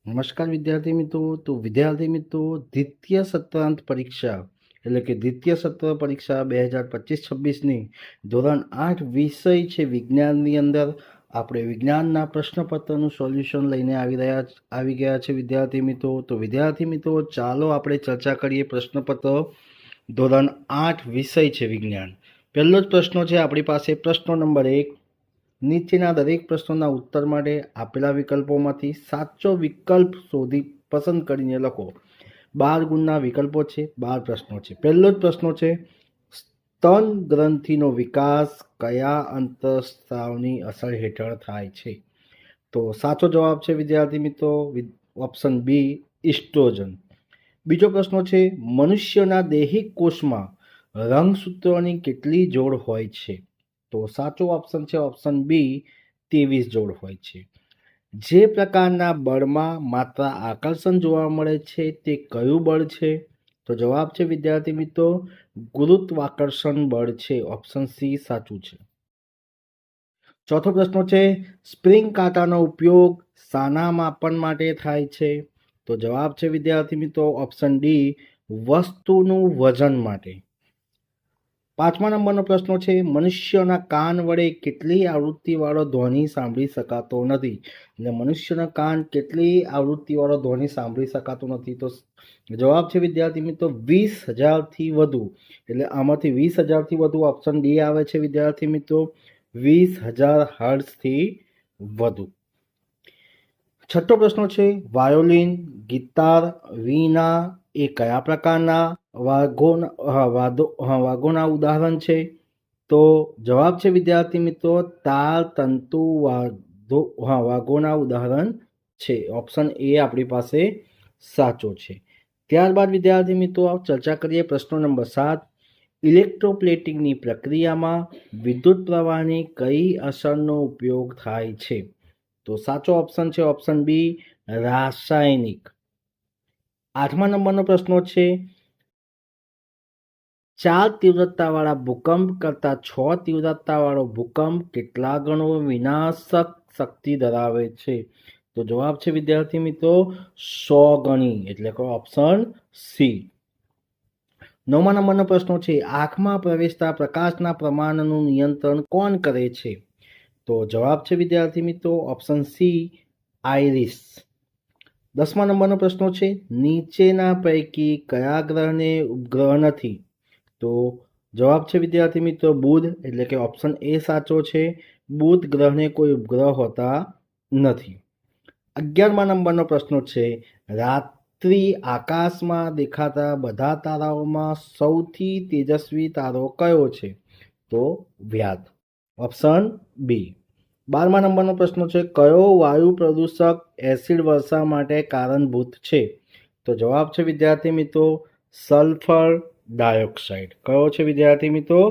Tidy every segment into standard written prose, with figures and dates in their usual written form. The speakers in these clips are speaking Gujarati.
નમસ્કાર વિદ્યાર્થી મિત્રો. તો વિદ્યાર્થી મિત્રો, દ્વિતીય સત્રાંત પરીક્ષા એટલે કે દ્વિતીય સત્ર પરીક્ષા 2025-26ની ધોરણ 8 વિષય છે વિજ્ઞાનની અંદર આપણે વિજ્ઞાનના પ્રશ્નપત્રનું સોલ્યુશન લઈને આવી ગયા છે વિદ્યાર્થી મિત્રો. તો વિદ્યાર્થી મિત્રો, ચાલો આપણે ચર્ચા કરીએ પ્રશ્નપત્ર ધોરણ 8 વિષય છે વિજ્ઞાન. પહેલો જ પ્રશ્ન છે આપણી પાસે, પ્રશ્ન નંબર 1. નીચેના દરેક પ્રશ્નોના ઉત્તર માટે આપેલા વિકલ્પોમાંથી સાચો વિકલ્પ શોધી પસંદ કરીને લખો. 12 ગુણના વિકલ્પો છે, 12 પ્રશ્નો છે. પહેલો જ પ્રશ્ન છે, સ્તન ગ્રંથિનો વિકાસ કયા અંતઃસ્ત્રાવની અસર હેઠળ થાય છે? તો સાચો જવાબ છે વિદ્યાર્થી મિત્રો ઓપ્શન બી, ઇસ્ટ્રોજન. બીજો પ્રશ્ન છે, મનુષ્યના દૈહિક કોષમાં રંગસૂત્રોની કેટલી જોડ હોય છે? તો સાચો ઓપ્શન છે ઓપ્શન બી, 23 જોડ હોય છે. જે પ્રકારના બળમાં માત્ર આકર્ષણ જોવા મળે છે તે કયું બળ છે? તો જવાબ છે વિદ્યાર્થી મિત્રો, ગુરુત્વાકર્ષણ બળ છે. ઓપ્શન સી સાચું છે. ચોથો પ્રશ્ન છે, સ્પ્રિંગ કાંટાનો ઉપયોગ શાના માપન માટે થાય છે? તો જવાબ છે વિદ્યાર્થી મિત્રો ઓપ્શન ડી, વસ્તુનું વજન માટે. 5મા નંબરનો પ્રશ્ન છે, મનુષ્યના કાન વડે કેટલી આવૃત્તિવાળો ધ્વનિ સાંભળી શકાતો નથી? એટલે મનુષ્યના કાન કેટલી આવૃત્તિવાળો ધ્વનિ સાંભળી શકાતો નથી? તો જવાબ છે વિદ્યાર્થી મિત્રો 20,000થી વધુ. એટલે આમાંથી 20,000થી વધુ ઓપ્શન ડી આવે છે વિદ્યાર્થી મિત્રો, 20,000 હર્ટ્ઝથી વધુ. છઠ્ઠો પ્રશ્ન છે, વાયોલિન, ગિટાર, વીણા એ કયા પ્રકારના વાદ્યોના ઉદાહરણ છે? તો જવાબ છે વિદ્યાર્થી મિત્રો, તાલ, તંતુ વાદ્યોના ઉદાહરણ છે. ઓપ્શન એ આપણી પાસે સાચો છે. ત્યારબાદ વિદ્યાર્થી મિત્રો ચર્ચા કરીએ પ્રશ્નો નંબર 7. ઇલેક્ટ્રોપ્લેટિંગની પ્રક્રિયામાં વિદ્યુત પ્રવાહની કઈ અસરનો ઉપયોગ થાય છે? તો સાચો ઓપ્શન છે ઓપ્શન બી, રાસાયણિક. 8મા નંબરનો પ્રશ્ન છે, 4 તીવ્રતાવાળા ભૂકંપ કરતાં 6 તીવ્રતાવાળો ભૂકંપ કેટલા ગણો વિનાશક શક્તિ ધરાવે છે? તો જવાબ છે વિદ્યાર્થી મિત્રો 100 ગણી, એટલે કે ઓપ્શન સી. 9મા નંબરનો પ્રશ્ન છે, આંખમાં પ્રવેશતા પ્રકાશના પ્રમાણનું નિયંત્રણ કોણ કરે છે? તો જવાબ છે વિદ્યાર્થી મિત્રો ઓપ્શન સી, આઈરિસ. 10મા નંબરનો પ્રશ્ન છે, નીચેના પૈકી કયા ગ્રહને ઉપગ્રહ નથી? તો જવાબ છે વિદ્યાર્થી મિત્રો બુધ, એટલે કે ઓપ્શન એ સાચો છે. બુધ ગ્રહને કોઈ ઉપગ્રહ હોતા નથી. 11મા નંબરનો પ્રશ્ન છે, રાત્રિ આકાશમાં દેખાતા બધા તારાઓમાં સૌથી તેજસ્વી તારો કયો છે? તો વ્યાધ, ઓપ્શન બી. 12મા નંબરનો પ્રશ્ન છે, કયો વાયુ પ્રદૂષક એસિડ વર્ષા માટે કારણભૂત છે? તો જવાબ છે વિદ્યાર્થી મિત્રો સલ્ફર ડાયોક્સાઇડ. કયો છે વિદ્યાર્થી મિત્રો?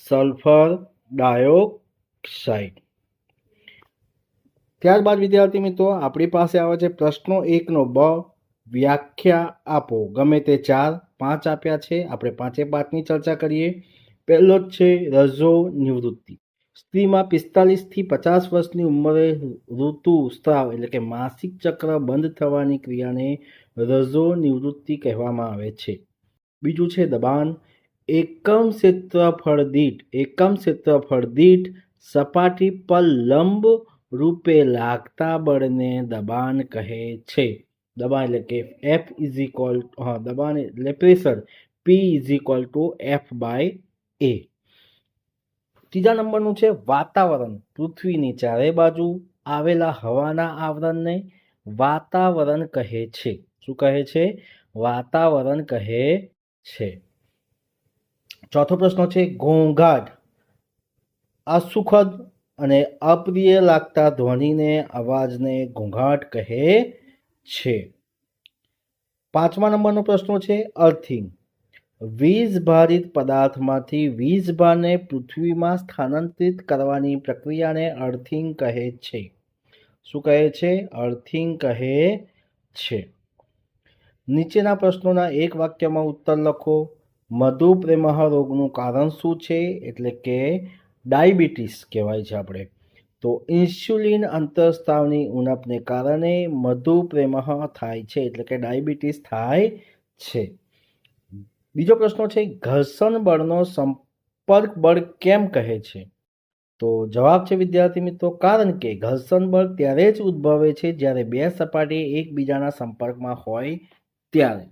Sulphur dioxide. ત્યારબાદ વિદ્યાર્થી મિત્રો આપણી પાસે આવે છે પ્રશ્નો 1નો બ, વ્યાખ્યા આપો. ગમે તે 4, 5 આપ્યા છે, આપણે 5-5ની ચર્ચા કરીએ. પહેલો જ છે રજો નિવૃત્તિ. સ્ત્રીમાં 45થી 50 વર્ષની ઉંમરે ઋતુસ્રાવ એટલે કે માસિક ચક્ર બંધ થવાની ક્રિયાને રજો નિવૃત્તિ કહેવામાં આવે છે. બીજું છે દબાણ. એકમ ક્ષેત્રફળ દીઠ સપાટી પર લંબ રૂપે લાગતા બળને દબાણ કહે છે. દબાણ એટલે કે દબાણ એટલે પ્રેશર, P = F/A. ત્રીજા નંબરનું છે વાતાવરણ. પૃથ્વીની ચારે બાજુ આવેલા હવાના આવરણને વાતાવરણ કહે છે. શું કહે છે? વાતાવરણ કહે છે. ચોથો પ્રશ્ન છે, ઘોંઘાટ. અસુખદ અને અપ્રિય લાગતા ધ્વનિને અવાજને ઘોંઘાટ કહે છે. 5મા નંબરનો પ્રશ્ન છે, અર્થિંગ. વીજભારિત પદાર્થમાંથી વીજભારને પૃથ્વીમાં સ્થાનાંતરિત કરવાની પ્રક્રિયાને અર્થિંગ કહે છે. શું કહે છે? અર્થિંગ કહે છે. નીચેના પ્રશ્નોના એક વાક્યમાં ઉત્તર લખો. મધુપ્રેમહ રોગનું કારણ શું છે? એટલે કે ડાયાબિટીસ કહેવાય છે આપણે. તો ઇન્સ્યુલિન અંતઃસ્ત્રાવની ઉણપને કારણે મધુપ્રેમહ થાય છે, એટલે કે ડાયાબિટીસ થાય છે. બીજો પ્રશ્ન છે, ઘર્ષણ બળનો સંપર્ક બળ કેમ કહે છે? તો જવાબ છે વિદ્યાર્થી મિત્રો, કારણ કે ઘર્ષણ બળ ત્યારે જ ઉદ્ભવે છે જ્યારે બે સપાટી એકબીજાના સંપર્કમાં હોય ત્યારે.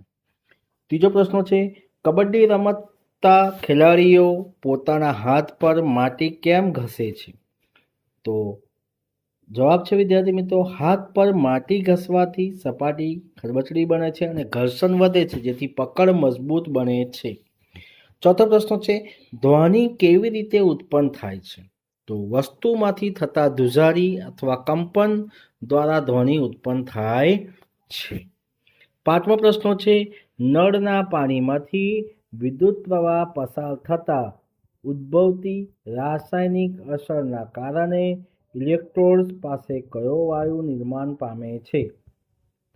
ત્રીજો પ્રશ્ન છે, કબડ્ડી રમતા ખેલાડીઓ પોતાના હાથ પર માટી કેમ ઘસે છે? તો જવાબ છે વિદ્યાર્થી મિત્રો, હાથ પર માટી ઘસવાથી સપાટી ખરબચડી બને છે અને ઘર્ષણ વધે છે, જેથી પકડ મજબૂત બને છે. ચોથો પ્રશ્ન છે, ધ્વનિ કેવી રીતે ઉત્પન્ન થાય છે? તો વસ્તુમાંથી થતા ધ્રુજારી અથવા કંપન દ્વારા ધ્વનિ ઉત્પન્ન થાય છે. પાંચમો પ્રશ્ન છે, નળના પાણીમાંથી વિદ્યુત પ્રવાહ પસાર થતા ઉદ્ભવતી રાસાયણિક અસરના કારણે ઇલેક્ટ્રોડ્સ પાસે કયો વાયુ નિર્માણ પામે છે?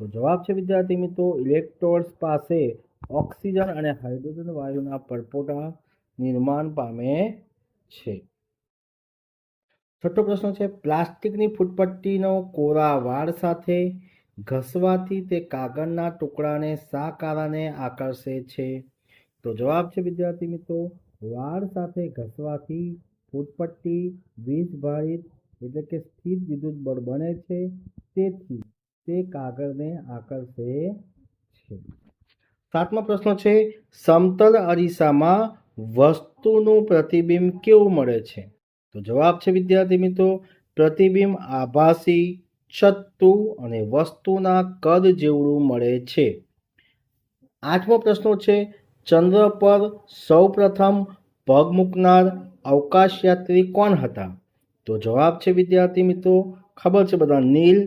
તો જવાબ છે વિદ્યાર્થી મિત્રો, ઇલેક્ટ્રોડ્સ પાસે ઓક્સિજન અને હાઇડ્રોજન વાયુના પરપોટા નિર્માણ પામે છે. છઠ્ઠો પ્રશ્ન છે, પ્લાસ્ટિકની ફૂટપટ્ટીનો કોરા વાળ સાથે ઘસવાથી તે કાગળના ટુકડાને શા કારણે આકર્ષે છે? તો જવાબ છે વિદ્યાર્થી મિત્રો, વાળ સાથે ઘસવાથી ફૂટપટ્ટી વીજભારિત એટલે કે સ્થિર વિદ્યુત બળ બને છે, તેથી તે કાગળને આકર્ષે છે. સાતમો પ્રશ્ન છે, સમતલ અરીસામાં વસ્તુનું પ્રતિબિંબ કેવું મળે છે? તો જવાબ છે વિદ્યાર્થી મિત્રો, પ્રતિબિંબ આભાસી, છતું અને વસ્તુના કદ જેવડું મળે છે. આઠમો પ્રશ્ન છે, ચંદ્ર પર સૌ પ્રથમ પગ મૂકનાર અવકાશયાત્રી કોણ હતા? તો જવાબ છે વિદ્યાર્થી મિત્રો, ખબર છે બધા, નીલ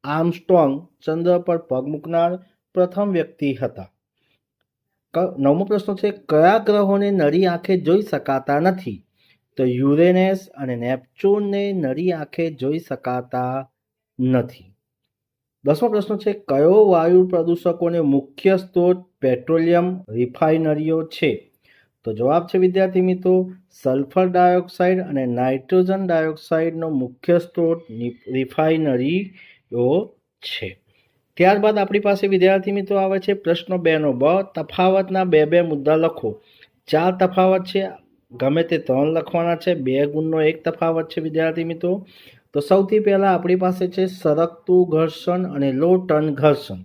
આર્મસ્ટ્રોંગ ચંદ્ર પર પગ મૂકનાર પ્રથમ વ્યક્તિ હતા. નવમો પ્રશ્ન છે, કયા ગ્રહોને નરી આંખે જોઈ શકાતા નથી? તો યુરેનસ અને નેપચ્યુનને નરી આંખે જોઈ શકાતા નથી. દસમો પ્રશ્ન છે, કયો વાયુ પ્રદૂષકોને મુખ્ય સ્ત્રોત પેટ્રોલિયમ રિફાઇનરીઓ છે? તો જવાબ છે વિદ્યાર્થી મિત્રો, સલ્ફર ડાયોક્સાઇડ અને નાઇટ્રોજન ડાયોક્સાઇડનો મુખ્ય સ્ત્રોત રિફાઇનરીઓ છે. ત્યારબાદ આપણી પાસે વિદ્યાર્થી મિત્રો આવે છે પ્રશ્ન 2નો બ, તફાવતના બે મુદ્દા લખો. 4 તફાવત છે, ગમે તે 3 લખવાના છે. 2 ગુણનો 1 તફાવત છે વિદ્યાર્થી મિત્રો. તો સૌથી પહેલા આપણી પાસે છે સરકતું ઘર્ષણ અને લો ટર્ન ઘર્ષણ.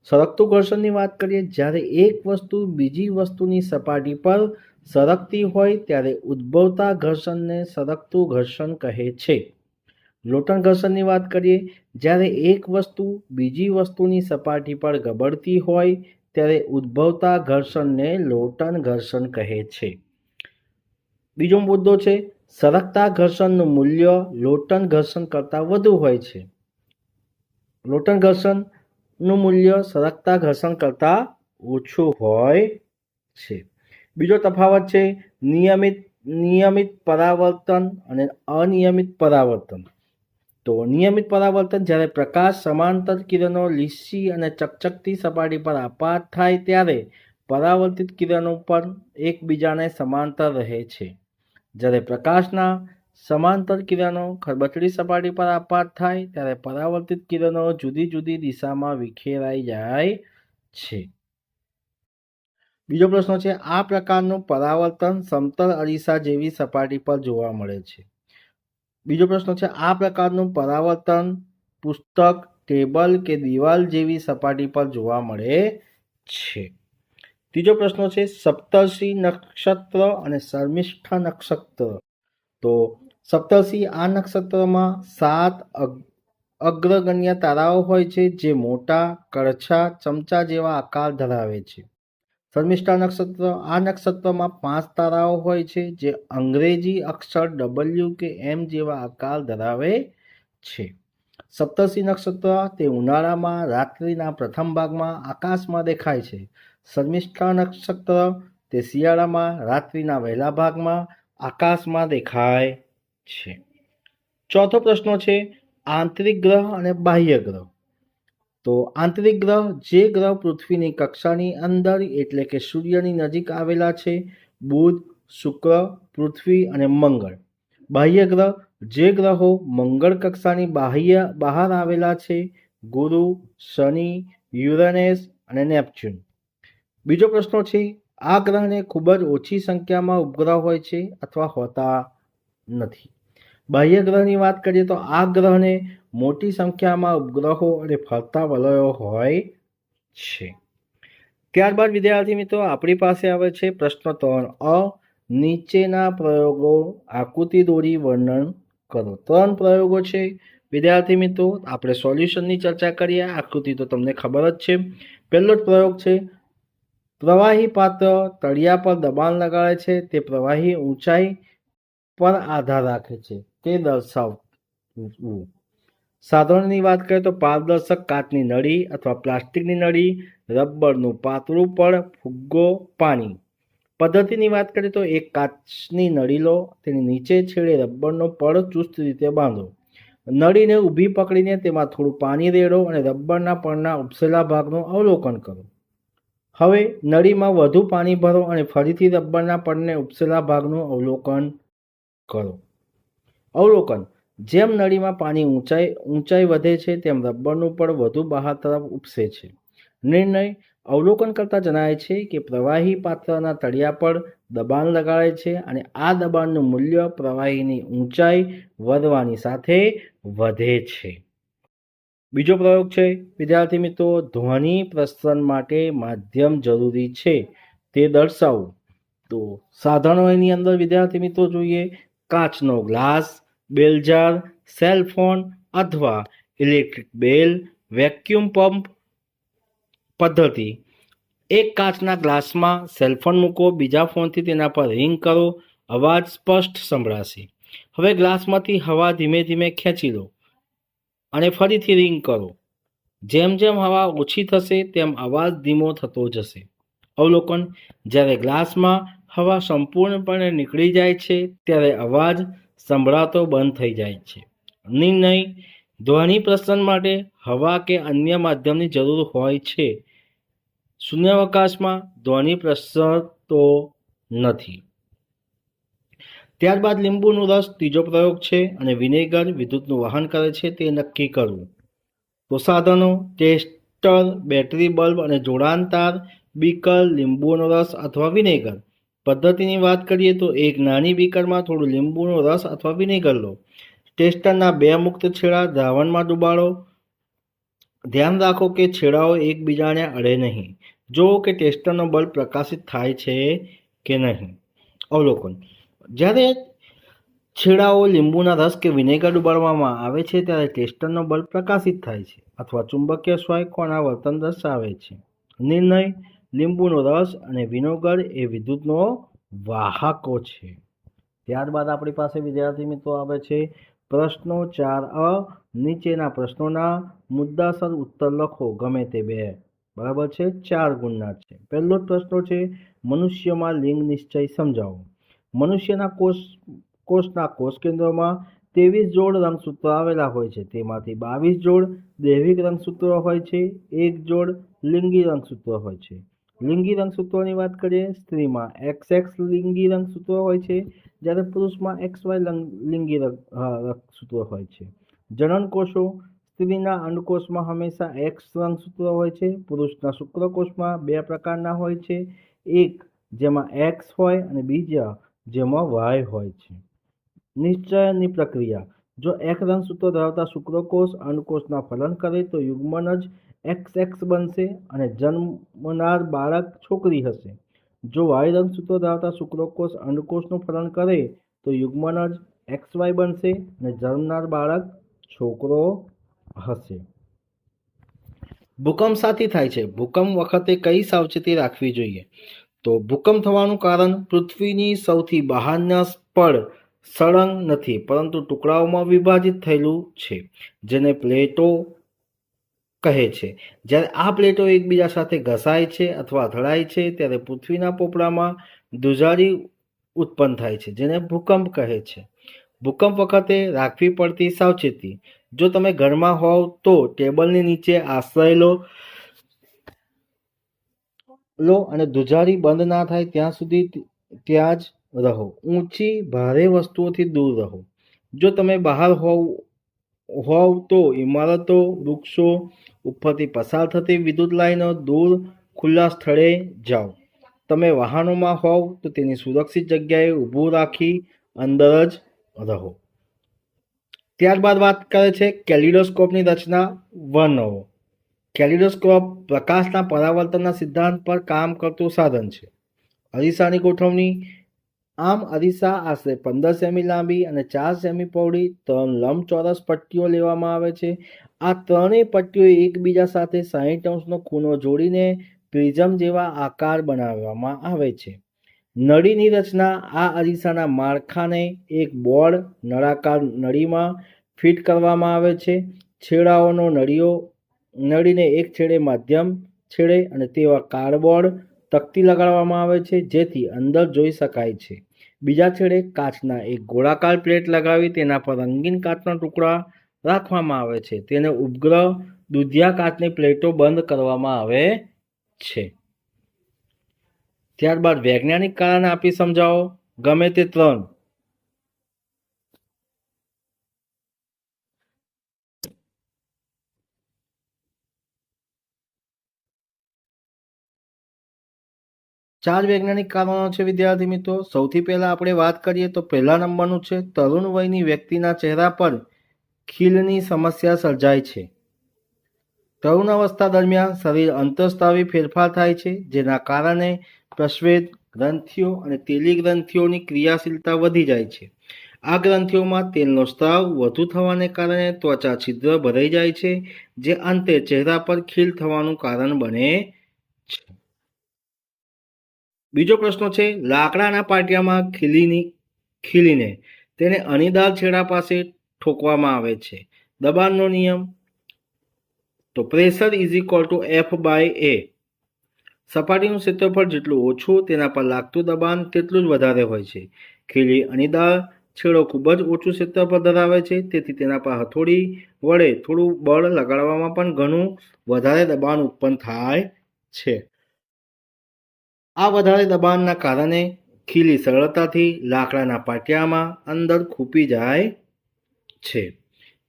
સરકતું ઘર્ષણની વાત કરીએ, જ્યારે એક વસ્તુ બીજી વસ્તુની સપાટી પર સરકતી હોય ત્યારે ઉદ્ભવતા ઘર્ષણને સરકતું ઘર્ષણ કહે છે. લો ટર્ન ઘર્ષણની વાત કરીએ, જ્યારે એક વસ્તુ બીજી વસ્તુની સપાટી પર ગબડતી હોય ત્યારે ઉદ્ભવતા ઘર્ષણને લો ટર્ન ઘર્ષણ કહે છે. બીજો મુદ્દો છે, સરકતા ઘર્ષણનું મૂલ્ય લો ટર્ન ઘર્ષણ કરતાં વધુ હોય છે. લો ટર્ન ઘર્ષણનું મૂલ્ય સરકતા ઘર્ષણ કરતાં ઓછું હોય છે. બીજો તફાવત છે નિયમિત પરાવર્તન અને અનિયમિત પરાવર્તન. તો નિયમિત પરાવર્તન, જ્યારે પ્રકાશ સમાંતર કિરણો લીસી અને ચકચકતી સપાટી પર આપાત થાય ત્યારે પરાવર્તિત કિરણો પર એકબીજાને સમાંતર રહે છે. જ્યારે પ્રકાશના સમાંતર કિરણો ખરબચડી સપાટી પર આપાત થાય ત્યારે પરાવર્તિત કિરણો જુદી જુદી દિશામાં વિખેરાઈ જાય છે. બીજો પ્રશ્ન છે, આ પ્રકારનું પરાવર્તન સમતલ અરીસા જેવી સપાટી પર જોવા મળે છે. બીજો પ્રશ્ન છે, આ પ્રકારનું પરાવર્તન પુસ્તક, ટેબલ કે દિવાલ જેવી સપાટી પર જોવા મળે છે. ત્રીજો પ્રશ્ન છે, સપ્તર્ષિ નક્ષત્ર અને શર્મિષ્ઠા નક્ષત્ર. તો સપ્તર્ષિ આ નક્ષત્રમાં 7 અગ્રગણ્ય તારાઓ હોય છે, જે મોટા કડછા ચમચા જેવા આકાર ધરાવે છે. શર્મિષ્ઠા નક્ષત્ર આ નક્ષત્રમાં 5 તારાઓ હોય છે, જે અંગ્રેજી અક્ષર W કે M જેવા આકાર ધરાવે છે. સપ્તર્ષિ નક્ષત્ર તે ઉનાળામાં રાત્રિના પ્રથમ ભાગમાં આકાશમાં દેખાય છે. શર્મિષ્ઠા નક્ષત્ર તે શિયાળામાં રાત્રિના વહેલા ભાગમાં આકાશમાં દેખાય છે. ચોથો પ્રશ્ન છે, આંતરિક ગ્રહ અને બાહ્ય ગ્રહ. તો આંતરિક ગ્રહ જે ગ્રહ પૃથ્વીની કક્ષાની અંદર એટલે કે સૂર્યની નજીક આવેલા છે, બુધ, શુક્ર, પૃથ્વી અને મંગળ. બાહ્ય ગ્રહ જે ગ્રહો મંગળ કક્ષાની બહાર આવેલા છે ગુરુ, શનિ, યુરેનસ અને નેપચ્યુન. બીજો પ્રશ્ન છે, આ ગ્રહને ખૂબ જ ઓછી સંખ્યામાં ઉપગ્રહ હોય છે અથવા હોતા નથી. બાહ્ય ગ્રહની વાત કરીએ તો આ ગ્રહને મોટી સંખ્યામાં ઉપગ્રહો અને ફરતા વલયો હોય છે. ત્યારબાદ વિદ્યાર્થી મિત્રો આપણી પાસે આવે છે પ્રશ્ન 3 અ. નીચેના પ્રયોગો આકૃતિ દોરી વર્ણન કરો. 3 પ્રયોગો છે વિદ્યાર્થી મિત્રો. આપણે સોલ્યુશનની ચર્ચા કરીએ. આકૃતિ તો તમને ખબર જ છે. પહેલો જ પ્રયોગ છે, પ્રવાહી પાત્ર તળિયા પર દબાણ લગાડે છે તે પ્રવાહી ઊંચાઈ પર આધાર રાખે છે તે દર્શાવવું. સાધનની વાત કરીએ તો પારદર્શક કાચની નળી અથવા પ્લાસ્ટિકની નળી, રબરનું પાતળું પડ, ફુગ્ગો, પાણી. પદ્ધતિની વાત કરીએ તો એક કાચની નળી લો, તેની નીચે છેડે રબરનો પડ ચુસ્ત રીતે બાંધો. નળીને ઊભી પકડીને તેમાં થોડું પાણી રેડો અને રબરના પડના ઉપસેલા ભાગનું અવલોકન કરો. હવે નળીમાં વધુ પાણી ભરો અને ફરીથી રબરના પડને ઉપસેલા ભાગનું અવલોકન કરો. અવલોકન: જેમ નળીમાં પાણી ઊંચાઈ વધે છે તેમ રબરનું પડ વધુ બહાર તરફ ઉપસે છે. નિર્ણય: અવલોકન કરતા જણાય છે કે પ્રવાહી પાત્રના તળિયા પર દબાણ લગાડે છે અને આ દબાણનું મૂલ્ય પ્રવાહીની ઊંચાઈ વધવાની સાથે વધે છે. બીજો પ્રયોગ છે વિદ્યાર્થી મિત્રો, ધ્વનિ પ્રસરણ માટે માધ્યમ જરૂરી છે તે દર્શાવો. તો સાધનો એની અંદર વિદ્યાર્થી મિત્રો જોઈએ, કાચનો ગ્લાસ, બેલજાર, સેલફોન અથવા ઇલેક્ટ્રિક બેલ, વેક્યુમ પંપ. પદ્ધતિ: એક કાચના ગ્લાસમાં સેલફોન મૂકો, બીજા ફોનથી તેના પર રિંગ કરો, અવાજ સ્પષ્ટ સંભળાશે. હવે ગ્લાસમાંથી હવા ધીમે ધીમે ખેંચી લો અને ફરીથી રિંગ કરો. જેમ જેમ હવા ઓછી થશે તેમ અવાજ ધીમો થતો જશે. અવલોકન: જ્યારે ગ્લાસમાં હવા સંપૂર્ણપણે નીકળી જાય છે ત્યારે અવાજ સંભળાતો બંધ થઈ જાય છે. નિર્ણય: ધ્વનિ પ્રસરણ માટે હવા કે અન્ય માધ્યમની જરૂર હોય છે. શૂન્યાવકાશમાં ધ્વનિ પ્રસરતો નથી. ત્યારબાદ લીંબુનો રસ ત્રીજો પ્રયોગ છે અને વિનેગર વિદ્યુતનું વહન કરે છે તે નક્કી કરવું. તો સાધનો: ટેસ્ટર, બેટરી બલ્બ અને જોડાણ તાર, બીકર, લીંબુનો રસ અથવા વિનેગર. પદ્ધતિની વાત કરીએ તો એક નાની બીકરમાં થોડું લીંબુનો રસ અથવા વિનેગર લો. ટેસ્ટરના 2 મુક્ત છેડા દ્રાવણમાં ડુબાડો. ધ્યાન રાખો કે છેડાઓ એકબીજાને અડે નહીં. જુઓ કે ટેસ્ટરનો બલ્બ પ્રકાશિત થાય છે કે નહીં. અવલોકન: જ્યારે છેડાઓ લીંબુના રસ કે વિનેગર ડુબાડવામાં આવે છે ત્યારે ટેસ્ટરનો બલ્બ પ્રકાશિત થાય છે અથવા ચુંબકીય સ્વાય કોના વર્તન દર્શાવે છે. નિર્ણય: લીંબુનો રસ અને વિનેગર એ વિદ્યુતનો વાહકો છે. ત્યારબાદ આપણી પાસે વિદ્યાર્થી મિત્રો આવે છે પ્રશ્નો 4અ. નીચેના પ્રશ્નોના મુદ્દાસર ઉત્તર લખો, ગમે તે 2. બરાબર છે, 4 ગુણના છે. પહેલો જ પ્રશ્ન છે, મનુષ્યમાં લિંગ નિશ્ચય સમજાવો. મનુષ્યના કોષના કોષ કેન્દ્રોમાં 23 જોડ રંગસૂત્રો આવેલા હોય છે. તેમાંથી 22 જોડ દૈવિક રંગસૂત્રો હોય છે, 1 જોડ લિંગી રંગસૂત્રો હોય છે. લિંગી રંગસૂત્રોની વાત કરીએ, સ્ત્રીમાં XX લિંગી રંગસૂત્રો હોય છે જ્યારે પુરુષમાં XY લિંગી રંગસૂત્રો હોય છે. જનન કોષો: સ્ત્રીના અંડકોષમાં હંમેશા X રંગસૂત્રો હોય છે. પુરુષના શુક્રકોષમાં 2 પ્રકારના હોય છે, એક જેમાં X હોય અને બીજા જેમાં Y હોય છે. નિશ્ચયનની પ્રક્રિયા: જો X રંગસૂત્રો ધરાવતા શુક્રકોષ અંડકોષના ફલન કરે તો યુગ્મન જ XX બનશે અને જન્મનાર બાળક છોકરી હશે. જો Y રંગસૂત્રો ધરાવતા શુક્રકોષ અંડકોષનું ફલન કરે તો યુગ્મન જ XY બનશે અને જન્મનાર બાળક છોકરો હશે. ભૂકંપ શાથી થાય છે? ભૂકંપ વખતે કઈ સાવચેતી રાખવી જોઈએ? તો ભૂકંપ થવાનું કારણ પૃથ્વીની સૌથી બહારના પડ સળંગ નથી પરંતુ ટુકડાઓમાં વિભાજિત થયેલું છે, જેને પ્લેટો કહે છે. જ્યારે આ પ્લેટો એકબીજા સાથે ઘસાય છે અથવા અથડાય છે ત્યારે પૃથ્વીના પોપડામાં ધ્રુજારી ઉત્પન્ન થાય છે, જેને ભૂકંપ કહે છે. ભૂકંપ વખતે રાખવી પડતી સાવચેતી: જો તમે ઘરમાં હોવ તો ટેબલની નીચે આશ્રય લો અને ધ્રુજારી બંધ ના થાય ત્યાં સુધી ત્યાં જ રહો. ઊંચી ભારે વસ્તુઓથી દૂર રહો. જો તમે બહાર હોવ તો ઇમારતો, વૃક્ષો ઉપરથી પસાર થતી વિદ્યુત લાઈનો દૂર ખુલ્લા સ્થળે જાઓ. તમે વાહનોમાં હોવ તો તેની સુરક્ષિત જગ્યાએ ઊભું રાખી અંદર જ રહો. ત્યારબાદ વાત કરે છે કેલિડોસ્કોપની રચના વર્ણવો. કેલિડોસ્કોપ પ્રકાશના પરાવર્તનના સિદ્ધાંત પર કામ કરતું સાધન છે. અરીસાની ગોઠવણી. આમ અરીસા આશરે 15 સેમી લાંબી અને 4 સેમી પહોળી 3 લંબચોરસ પટ્ટીઓ લેવામાં આવે છે. આ ત્રણેય પટ્ટીઓ એકબીજા સાથે 60 અંશનો ખૂણો જોડીને પ્રિઝમ જેવા આકાર બનાવવામાં આવે છે. નળીની રચના. આ અરીસાના માળખાને એક બોર્ડ નળાકાર નળીમાં ફિટ કરવામાં આવે છે. છેડાઓનો નળીને એક છેડે, માધ્યમ છેડે અને તેવા કાર્ડબોર્ડ તકતી લગાડવામાં આવે છે જેથી અંદર જોઈ શકાય છે. બીજા છેડે કાચના એક ગોળાકાર પ્લેટ લગાવી તેના પર રંગીન કાચના ટુકડા રાખવામાં આવે છે. તેને ઉપગ્રહ દુધિયા કાચની પ્લેટો બંધ કરવામાં આવે છે. ત્યારબાદ વૈજ્ઞાનિક કારણ આપી સમજાવો. ગમે તે 3. ચાર વૈજ્ઞાનિક કારણો છે વિદ્યાર્થી મિત્રો. સૌથી પહેલા આપણે વાત કરીએ તો પહેલા નંબરનું છે તરુણ વયની વ્યક્તિના ચહેરા પર ખીલની સમસ્યા સર્જાય છે. તરુણ અવસ્થા દરમિયાન શરીર અંતઃસ્ત્રાવી ફેરફાર થાય છે જેના કારણે પ્રસ્વેદ ગ્રંથિઓ અને તેલી ગ્રંથિઓની ક્રિયાશીલતા વધી જાય છે. આ ગ્રંથિઓમાં તેલનો સ્ત્રાવ વધુ થવાને કારણે ત્વચા છિદ્ર ભરાઈ જાય છે જે અંતે ચહેરા પર ખીલ થવાનું કારણ બને છે. બીજો પ્રશ્ન છે લાકડાના પાટિયામાં ખીલીને તેને અણીદાર છેડા પાસે ઠોકવામાં આવે છે. દબાણનો નિયમ. તો pressure is equal to F/A. સપાટીનું ક્ષેત્રફળ જેટલું ઓછું તેના પર લાગતું દબાણ તેટલું જ વધારે હોય છે. ખીલી અણીદાર છેડો ખૂબ જ ઓછું ક્ષેત્રફળ ધરાવે છે તેથી તેના પર હથોડી વડે થોડું બળ લગાડવામાં પણ ઘણું વધારે દબાણ ઉત્પન્ન થાય છે. આ વધારે દબાણના કારણે ખીલી સરળતાથી લાકડાના પાટિયામાં અંદર ખૂંપી જાય છે.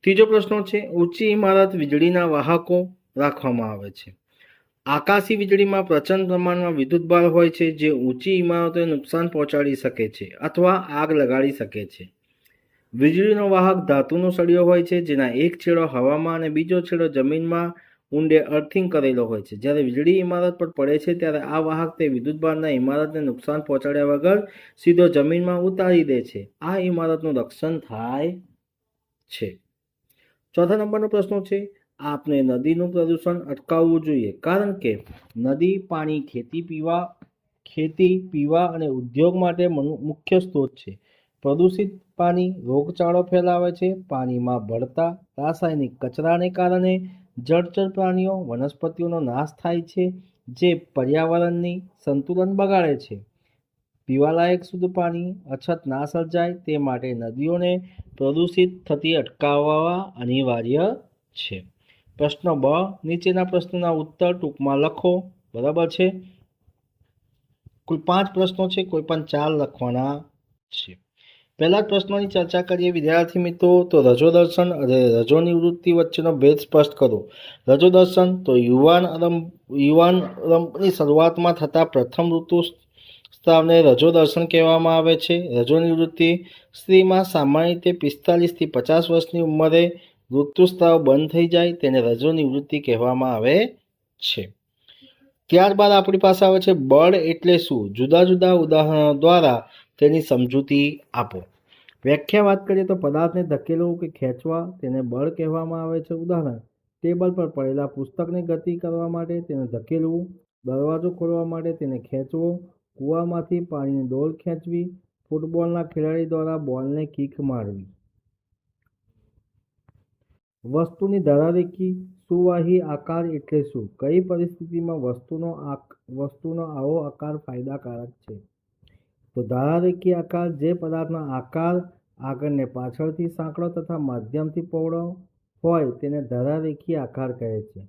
ત્રીજો પ્રશ્ન છે ઊંચી ઇમારત વીજળીના વાહકો રાખવામાં આવે છે. આકાશી વીજળીમાં પ્રચંડ પ્રમાણમાં વિદ્યુતભાર હોય છે જે ઊંચી ઇમારતોને નુકસાન પહોંચાડી શકે છે અથવા આગ લગાડી શકે છે. વીજળીનો વાહક ધાતુનો સળિયો હોય છે જેના એક છેડો હવામાં અને બીજો છેડો જમીનમાં ઊંડે અર્થિંગ કરેલો હોય છે. જ્યારે વીજળી ઇમારત પર પડે છે ત્યારે આ વાહક તે વિદ્યુતભારના ઇમારતને નુકસાન પહોંચાડ્યા વગર સીધો જમીનમાં ઉતારી દે છે. આ ઇમારતનું રક્ષણ થાય છે. ચોથા નંબરનો પ્રશ્ન છે આપણે નદીનું પ્રદૂષણ અટકાવવું જોઈએ કારણ કે નદી પાણી ખેતી પીવા અને ઉદ્યોગ માટે મુખ્ય સ્ત્રોત છે. પ્રદૂષિત પાણી રોગચાળો ફેલાવે છે. પાણીમાં ભળતા રાસાયણિક કચરાને કારણે જળચર પ્રાણીઓ વનસ્પતિઓનો નાશ થાય છે જે પર્યાવરણની સંતુલન બગાડે છે. પીવાલાયક શુદ્ધ પાણી અછત ના સર્જાય તે માટે નદીઓને પ્રદૂષિત થતી અટકાવવા અનિવાર્ય છે. પ્રશ્ન બ. નીચેના પ્રશ્નોના ઉત્તર ટૂંકમાં લખો. બરાબર છે. કુલ 5 પ્રશ્નો છે, કોઈ પણ 4 લખવાના છે. પહેલા જ પ્રશ્નોની ચર્ચા કરીએ વિદ્યાર્થી મિત્રો. તો રજો દર્શન અને રજો નિવૃત્તિ વચ્ચેનો ભેદ સ્પષ્ટ કરો. રજો દર્શન તો યુવાન રંભની શરૂઆતમાં થતા પ્રથમ ઋતુસ્રાવને રજો દર્શન કહેવામાં આવે છે. રજો નિવૃત્તિ સ્ત્રીમાં સામાન્ય રીતે 45 થી 50 વર્ષની ઉંમરે ઋતુસ્રાવ બંધ થઈ જાય તેને રજો નિવૃત્તિ કહેવામાં આવે છે. ત્યારબાદ આપણી પાસે આવે છે બળ એટલે શું. જુદા જુદા ઉદાહરણો દ્વારા તેની સમજૂતી આપો. વ્યાખ્યા વાત કરીએ તો પદાર્થને ધકેલવું કે ખેંચવા તેને બળ કહેવામાં આવે છે. ઉદાહરણ ટેબલ પર પડેલા પુસ્તકને ગતિ કરવા માટે તેને ધકેલવું, દરવાજો ખોલવા માટે તેને ખેંચવો, કૂવામાંથી પાણીની ડોલ ખેંચવી, ફૂટબોલના ખેલાડી દ્વારા બોલને કિક મારવી. વસ્તુની ધરારેખી સુવાહી આકાર એટલે શું. કઈ પરિસ્થિતિમાં વસ્તુનો આવો આકાર ફાયદાકારક છે. તો ધારારેખી આકાર જે પદાર્થનો આકાર આગળને પાછળથી સાંકડો તથા માધ્યમથી પહોળો હોય તેને ધારારેખી આકાર કહે છે.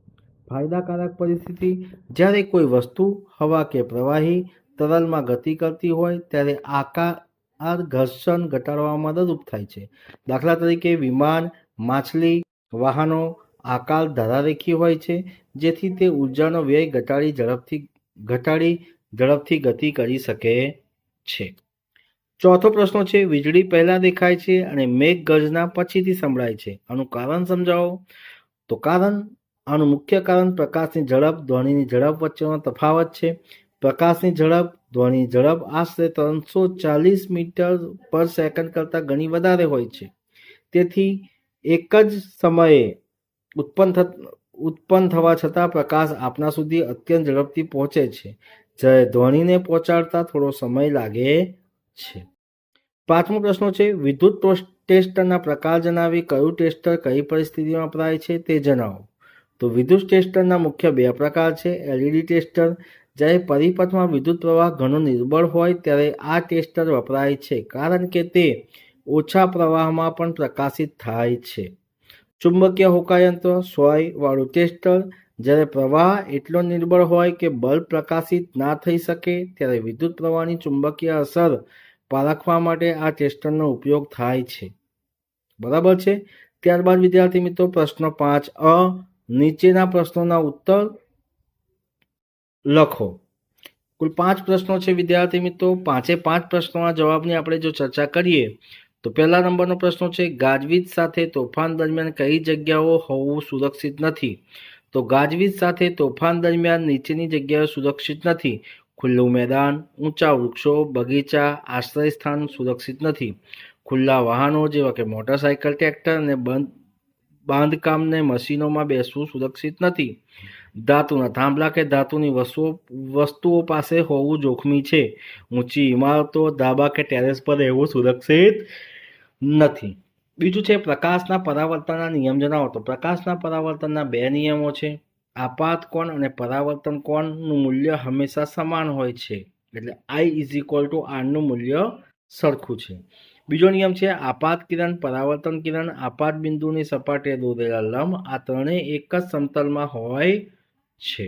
ફાયદાકારક પરિસ્થિતિ જ્યારે કોઈ વસ્તુ હવા કે પ્રવાહી તરલમાં ગતિ કરતી હોય ત્યારે આ ઘર્ષણ ઘટાડવામાં મદદરૂપ થાય છે. દાખલા તરીકે વિમાન, માછલી, વાહનો આકાર ધારારેખી હોય છે, જેથી તે ઉર્જાનો વ્યય ઘટાડી ઝડપથી ગતિ કરી શકે છે. ચોથો પ્રશ્ન છે, વીજળી પહેલા દેખાય છે અને મેઘગર્જના પછીથી સંભળાય છે. આનું કારણ સમજાવો. તો આનું મુખ્ય કારણ પ્રકાશની ઝડપ, ધ્વનિની ઝડપ વચ્ચેનો તફાવત છે. પ્રકાશની ઝડપ, ધ્વનિની ઝડપ આશરે 340 મીટર પર સેકન્ડ કરતાં ઘણી વધારે હોય છે. તેથી એક જ સમયે ઉત્પન્ન થવા છતાં પ્રકાશ આપણા સુધી અત્યંત ઝડપથી પહોંચે છે, જ્યારે ધ્વનિને પહોંચાડતા થોડો સમય લાગે છે. પાંચમો પ્રશ્ન છે, વિદ્યુત ટેસ્ટરના પ્રકાર જણાવી કયું ટેસ્ટર કઈ પરિસ્થિતિમાં વપરાય છે તે જણાવો. તો વિદ્યુત ટેસ્ટરના મુખ્ય બે પ્રકાર છે. એલઈડી ટેસ્ટર, જ્યારે પરિપથમાં વિદ્યુત પ્રવાહ ઘણો નિર્બળ હોય ત્યારે આ ટેસ્ટર વપરાય છે, કારણ કે તે ઓછા પ્રવાહમાં પણ પ્રકાશિત થાય છે. ચુંબકીય હોકાયંત્ર સોય વાળું ટેસ્ટર, જ્યારે પ્રવાહ એટલો નિર્બળ હોય કે બલ્બ પ્રકાશિત ના થઈ શકે ત્યારે વિદ્યુત પ્રવાહની ચુંબકીય અસર પારખવા માટે આ ટેસ્ટરનો ઉપયોગ થાય છે. બરાબર છે. ત્યારબાદ વિદ્યાર્થી મિત્રો પ્રશ્ન 5 નીચેના પ્રશ્નોના ઉત્તર લખો. કુલ 5 પ્રશ્નો છે વિદ્યાર્થી મિત્રો. 5 પ્રશ્નોના જવાબની આપણે જો ચર્ચા કરીએ તો પહેલા નંબરનો પ્રશ્ન છે, ગાજવીજ સાથે તોફાન દરમિયાન કઈ જગ્યાઓ હોવું સુરક્ષિત નથી. તો ગાજવીજ સાથે તોફાન દરમિયાન નીચેની જગ્યાઓ સુરક્ષિત નથી. ખુલ્લું મેદાન, ઊંચા વૃક્ષો, બગીચા, આશ્રય સ્થાન સુરક્ષિત નથી. ખુલ્લા વાહનો જેવા કે મોટરસાયકલ, ટ્રેક્ટર અને બાંધકામને મશીનોમાં બેસવું સુરક્ષિત નથી. ધાતુના થાંભલા કે ધાતુની વસ્તુઓ પાસે હોવું જોખમી છે. ઊંચી ઇમારતો, ધાબા કે ટેરેસ પર રહેવું સુરક્ષિત નથી. બીજું છે, પ્રકાશના પરાવર્તનના નિયમ જણાવો. તો પ્રકાશના પરાવર્તનના 2 નિયમો છે. આપાત કોણ અને પરાવર્તન કોણનું મૂલ્ય હંમેશા સમાન હોય છે, એટલે I નું મૂલ્ય સરખું છે. બીજો નિયમ છે, આપાત કિરણ, પરાવર્તન કિરણ, આપાત બિંદુની સપાટીએ દોરેલા લંબ આ ત્રણેય એક જ સમતલમાં હોય છે.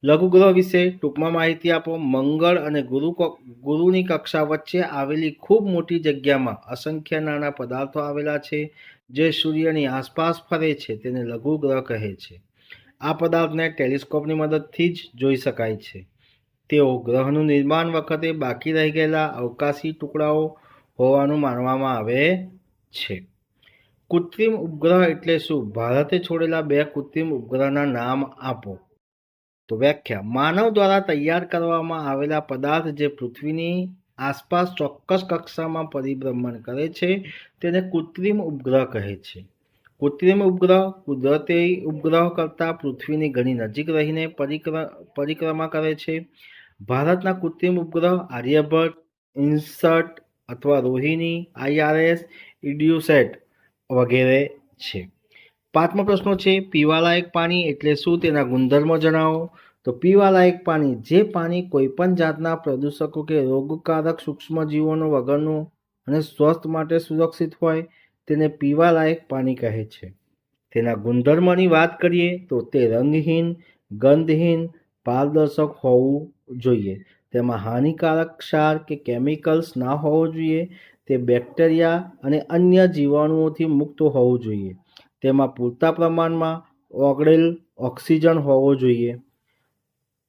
લઘુગ્રહ વિશે ટૂંકમાં માહિતી આપો. મંગળ અને ગુરુની કક્ષા વચ્ચે આવેલી ખૂબ મોટી જગ્યામાં અસંખ્ય નાના પદાર્થો આવેલા છે, જે સૂર્યની આસપાસ ફરે છે. તેને લઘુગ્રહ કહે છે. આ પદાર્થને ટેલિસ્કોપની મદદથી જ જોઈ શકાય છે. તેઓ ગ્રહનું નિર્માણ વખતે બાકી રહી ગયેલા અવકાશી ટુકડાઓ હોવાનું માનવામાં આવે છે. કૃત્રિમ ઉપગ્રહ એટલે શું? ભારતે છોડેલા 2 કૃત્રિમ ઉપગ્રહના નામ આપો. તો વ્યાખ્યા, માનવ દ્વારા તૈયાર કરવામાં આવેલા પદાર્થ જે પૃથ્વીની આસપાસ ચોક્કસ કક્ષામાં પરિભ્રમણ કરે છે તેને કૃત્રિમ ઉપગ્રહ કહે છે. કૃત્રિમ ઉપગ્રહ કુદરતી ઉપગ્રહ કરતાં પૃથ્વીની ઘણી નજીક રહીને પરિક્રમા કરે છે. ભારતના કૃત્રિમ ઉપગ્રહ આર્યભટ્ટ, ઇન્સટ અથવા રોહિણી, IRS, ઇડ્યુસેટ વગેરે છે. 5મો પ્રશ્ન છે, પીવાલાયક પાણી એટલે શું? તેના ગુણધર્મો જણાવો. તો પીવાલાયક પાણી, જે પાણી કોઈપણ જાતના પ્રદૂષકો કે રોગકારક સૂક્ષ્મજીવોનો વગરનું અને સ્વાસ્થ્ય માટે સુરક્ષિત હોય તેને પીવાલાયક પાણી કહે છે. તેના ગુણધર્મોની વાત કરીએ તો તે રંગહીન, ગંધહીન, પારદર્શક હોવું જોઈએ. તેમાં હાનિકારક ક્ષાર કે કેમિકલ્સ ના હોવું જોઈએ. તે બેક્ટેરિયા અને અન્ય જીવાણુઓથી મુક્ત હોવું જોઈએ. તેમાં પૂરતા પ્રમાણમાં ઓગળેલ ઓક્સિજન હોવો જોઈએ.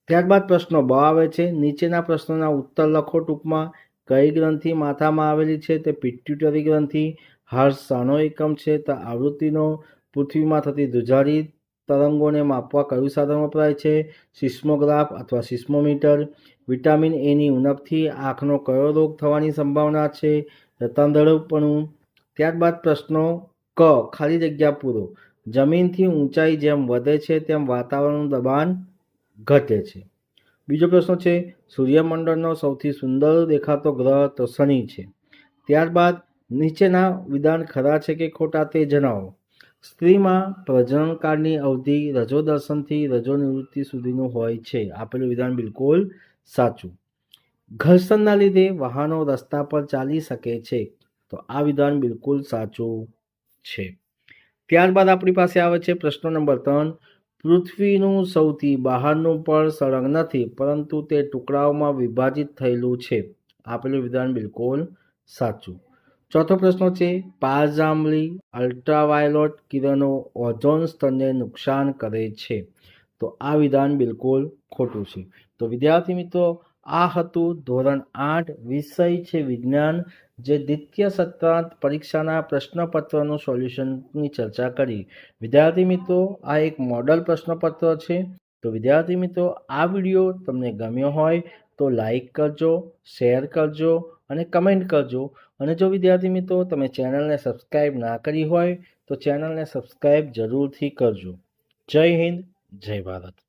ત્યારબાદ પ્રશ્ન 2 આવે છે, નીચેના પ્રશ્નોના ઉત્તર લખો ટૂંકમાં. કઈ ગ્રંથિ માથામાં આવેલી છે? તે પિટ્યુટરી ગ્રંથિ. હર્ષ શાનો એકમ છે? તો આવૃત્તિનો. પૃથ્વીમાં થતી ધ્રુજારી તરંગોને માપવા કયું સાધન વપરાય છે? સિસ્મોગ્રાફ અથવા સિસ્મોમીટર. વિટામિન એની ઉણપથી આંખનો કયો રોગ થવાની સંભાવના છે? તાંદળુપણું. ત્યારબાદ પ્રશ્નો ક, ખાલી જગ્યા પૂરો. જમીનથી ઊંચાઈ જેમ વધે છે તેમ વાતાવરણનું દબાણ ઘટે છે. બીજો પ્રશ્ન છે, સૂર્યમંડળનો સૌથી સુંદર દેખાતો ગ્રહ તો શનિ છે. ત્યારબાદ નીચેના વિધાન ખરા છે કે ખોટા તે જણાવો. સ્ત્રીમાં પ્રજનનકાળની અવધિ રજોદર્શનથી રજોનિવૃત્તિ સુધીનું હોય છે. આપેલું વિધાન બિલકુલ સાચું. ઘર્ષણના લીધે વાહનો રસ્તા પર ચાલી શકે છે. તો આ વિધાન બિલકુલ સાચું છે. ત્યારબાદ આપણી પાસે આવે છે પ્રશ્ન નંબર 3, પૃથ્વીનું સૌથી બહારનું પડ સળંગ નથી પરંતુ તે ટુકડાઓમાં વિભાજિત થયેલું છે. આપેલું વિધાન બિલકુલ સાચું. ચોથો પ્રશ્ન છે, પારજાંબલી અલ્ટ્રાવાયોલેટ કિરણો ઓઝોન સ્તરને નુકસાન કરે છે. તો આ વિધાન બિલકુલ ખોટું છે. તો વિદ્યાર્થી મિત્રો, આ હતું ધોરણ 8 વિષય છે વિજ્ઞાન, જે દ્વિતીય સત્રાંત પરીક્ષાના પ્રશ્નપત્રનું સોલ્યુશનની ચર્ચા કરી. વિદ્યાર્થી મિત્રો, આ એક મોડલ પ્રશ્નપત્ર છે. તો વિદ્યાર્થી મિત્રો, આ વિડીયો તમને ગમ્યો હોય તો લાઈક કરજો, શેર કરજો અને કમેન્ટ કરજો. અને જો વિદ્યાર્થી મિત્રો તમે ચેનલને સબસ્ક્રાઈબ ના કરી હોય તો ચેનલને સબસ્ક્રાઈબ જરૂરથી કરજો. જય હિન્દ, જય ભારત.